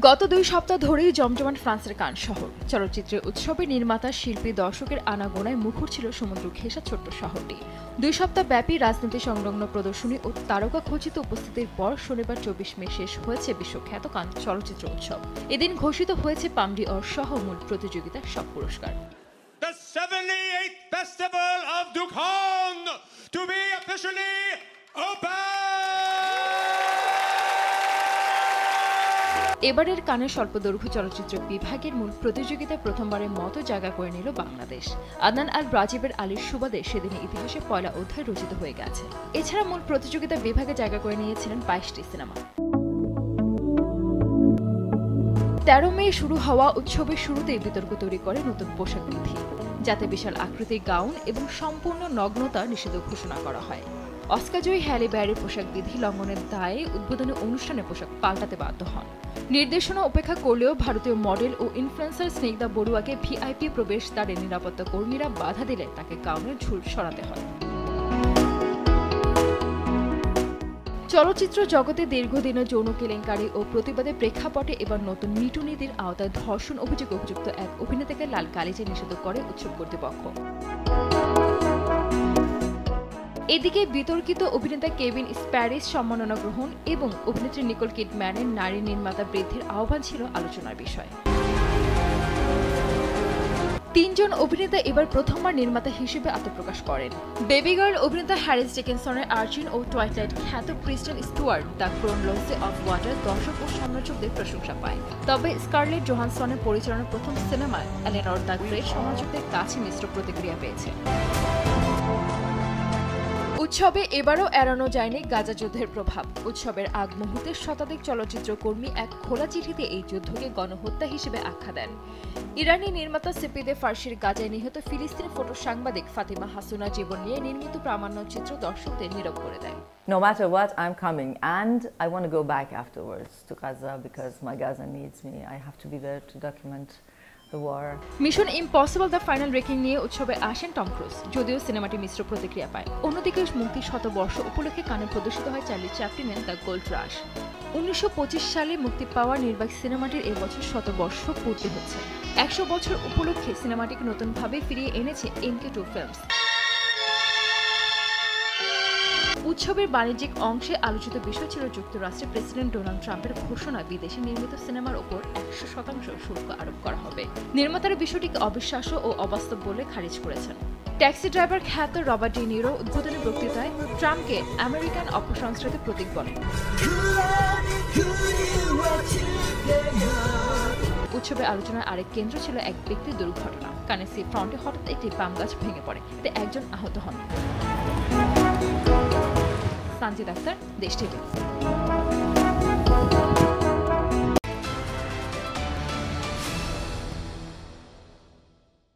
গত 2 সপ্তাহ ধরেই জমজমাট ফ্রান্সের কান শহর। চলচ্চিত্রের উৎসবে নির্মাতা, শিল্পী, দর্শকের আনাগোনায় মুখর ছিল সমুদ্র ঘেঁষা ছোট্ট শহরটি। 2 সপ্তাহ ব্যাপী রাজনীতি সংলগ্ন প্রদর্শনী ও তারকা খচিত উপস্থিতির পর শনিবার 24 মে শেষ হয়েছে বিশ্বখ্যাত কান চলচ্চিত্র উৎসব। এদিন ঘোষিত হয়েছে পাম ডি'অর সহ মূল প্রতিযোগিতার সব পুরস্কার। The 78th Festival of Cannes to be officially open! এবারের কানের স্বল্পদৈর্ঘ্য চলচ্চিত্র বিভাগের মূল প্রতিযোগিতায় প্রথমবারের মতো জায়গা করে নিল বাংলাদেশ। আদনান আল রাজিবের আলীর সুবাদে সেদিনের ইতিহাসে পয়লা অধ্যায় রচিত হয়ে গেছে। এছাড়া মূল প্রতিযোগিতা বিভাগে জায়গা করে নিয়েছিলেন 22টি সিনেমা। 13 মে শুরু হওয়া উৎসবের শুরুতেই বিতর্ক তৈরি করে নতুন পোশাক বিধি, যাতে বিশাল আকৃতির গাউন এবং সম্পূর্ণ নগ্নতা নিষিদ্ধ ঘোষণা করা হয়। অস্কারজয়ী হ্যালি ব্যারির পোশাক বিধি লঙ্ঘনের দায়ে উদ্বোধনী অনুষ্ঠানে পোশাক পাল্টাতে বাধ্য হন। নির্দেশনা উপেক্ষা করলেও ভারতীয় মডেল ও ইনফ্লুয়েন্সার স্নিগ্ধা বড়ুয়াকে ভিআইপি প্রবেশ দ্বারে নিরাপত্তা কর্মীরা বাধা দিলে তাকে গাউনের ঝুল সরাতে হয়। চলচ্চিত্র জগতে দীর্ঘদিনের যৌন কেলেঙ্কারি ও প্রতিবাদের প্রেক্ষাপটে এবার নতুন মিটু নীতির আওতায় ধর্ষণ অভিযোগে অভিযুক্ত এক অভিনেতাকে লাল কালিচে নিষিদ্ধ করে উৎসব কর্তৃপক্ষ। এদিকে বিতর্কিত অভিনেতা কেভিন স্প্যারিস সম্মাননা গ্রহণ এবং অভিনেত্রী নিকোল কিডম্যানের নারী নির্মাতা বৃদ্ধির আহ্বান ছিল আলোচনার বিষয়। 3 জন অভিনেতা এবার প্রথমবার নির্মাতা হিসেবে আত্মপ্রকাশ করেন। বেবি গার্ল অভিনেতা হ্যারিস ডিকিনসনের আর্চিন ও টুয়াইলাইট খ্যাত ক্রিস্টেন স্টুয়ার্ট দ্য ক্রোন লসে অফ ওয়াটার দর্শক ও সমালোচকদের প্রশংসা পায়। তবে স্কারলেট জোহানসনের পরিচালনার প্রথম সিনেমা এলেনর দ্য গ্রেট সমালোচকদের কাছে মিশ্র প্রতিক্রিয়া পেয়েছে। উৎসবে এবারও এড়ানো যায়নি গাজা যুদ্ধের প্রভাব। উৎসবের আগ মুহূর্তে শতাধিক চলচ্চিত্র কর্মী এক খোলা চিঠিতে এই যুদ্ধকে গণহত্যা হিসেবে আখ্যা দেন। ইরানি নির্মাতা সেপিদে ফার্সির গাজায় নিহত ফিলিস্তিনি ফটো সাংবাদিক ফাতিমা হাসুনার জীবন নিয়ে নির্মিত প্রামাণ্যচিত্র দর্শকদের নীরব করে দেয়। No matter what, I'm coming, and I want to go back afterwards to Gaza because my Gaza needs me. I have to be there to document the war. Mission impossible the final reckoning নিয়ে উৎসবে আসেন Tom cruise, যদিও সিনেমাটি মিশ্র প্রতিক্রিয়া পায়। অন্যদিকে মুক্তির শতবর্ষ উপলক্ষে কানে প্রদর্শিত হয় চার্লি চ্যাপলিনের দ্য গোল্ড রাশ। 1925 সালে মুক্তি পাওয়া নির্বাক সিনেমাটির এবছর শতবর্ষ পূর্তি হচ্ছে। 100 বছর উপলক্ষে সিনেমাটিকে নতুনভাবে ফিরিয়ে এনেছে MK2 ফিল্মস। উৎসবের বাণিজ্যিক অংশে আলোচিত বিষয় ছিল যুক্তরাষ্ট্রের প্রেসিডেন্ট ডোনাল্ড ট্রাম্পের ঘোষণা বিদেশি নির্মিত সিনেমার ওপর 100% শুল্ক আরোপ করা হবে। নির্মাতারা বিষয়টিকে অবিশ্বাস্য ও অবাস্তব বলে খারিজ করেছেন। ট্যাক্সি ড্রাইভার খ্যাত রবার্ট ডি নিরো উদ্বোধনী বক্তৃতায় ট্রাম্পকে আমেরিকান অপসংস্কৃতির প্রতীক বলেন। উৎসবে আলোচনার আরেক কেন্দ্র ছিল এক ব্যক্তির দুর্ঘটনা। কানেসি ফ্রন্টে হঠাৎ একটি পাম গাছ ভেঙে পড়ে, এতে একজন আহত হন। সানজিদ আক্তার, দেশ টিভি।